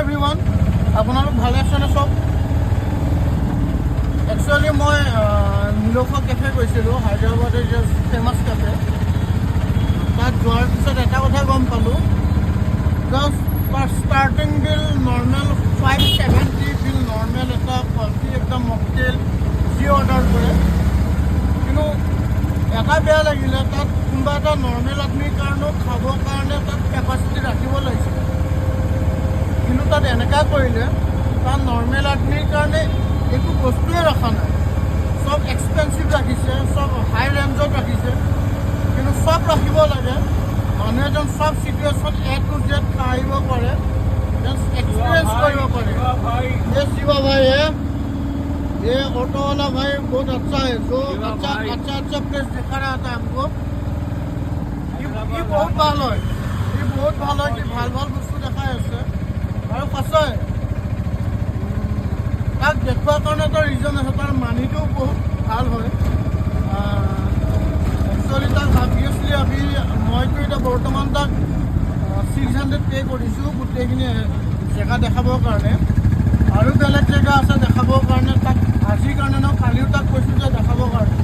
Everyone, আপোনালোক ভালে আছেনে চব? একচুৱেলি মই নীলোফা কেফে গৈছিলোঁ, হায়দৰাবাদৰ যে ফেমাছ কেফে। তাত যোৱাৰ পিছত এটা কথা গম পালোঁ, জাষ্ট ষ্টাৰ্টিং বিল নৰ্মেল 570 বিল নৰ্মেল এটা কফি একদম মকটেইল যি অৰ্ডাৰ কৰে। কিন্তু এটা বেয়া লাগিলে, তাত কোনোবা এটা নৰ্মেল আদমিৰ কাৰণেও খাবৰ কাৰণে তাত কেপাচিটি ৰাখিব লাগিছিল। কিন্তু তাত এনেকুৱা কৰিলে, তাত নৰ্মেল আদমিৰ কাৰণে একো বস্তুৱে ৰখা নাই, চব এক্সপেঞ্চিভ ৰাখিছে, চব হাই ৰেঞ্জত ৰাখিছে। কিন্তু চব ৰাখিব লাগে, মানুহে যেন চব চিটুৱেশ্যন A to Z খাই আহিব পাৰে, যেন एक्सपीरियंस কৰিব পাৰে। ये शिवा भाई है, ये ऑटो वाला भाई बहुत अच्छा है, जो अच्छा प्लेस दिखा रहा था हमको। ये बहुत ভাল হয়, ये बहुत ভাল হয় कि ভাল বস্তু দেখাই আছে। আৰু সঁচাই তাক দেখুৱাৰ কাৰণে এটা ৰিজন আছে, তাৰ মানিটোও বহুত ভাল হয়। একচুৱেলি তাক অবভিয়াছলি মইতো এতিয়া বৰ্তমান তাক 600 পে' কৰিছোঁ গোটেইখিনি জেগা দেখাবৰ কাৰণে। আৰু বেলেগ জেগা আছে দেখাবৰ কাৰণে, তাক আজিৰ কাৰণে ন, কালিও তাক কৈছোঁ যে দেখাবৰ কাৰণে।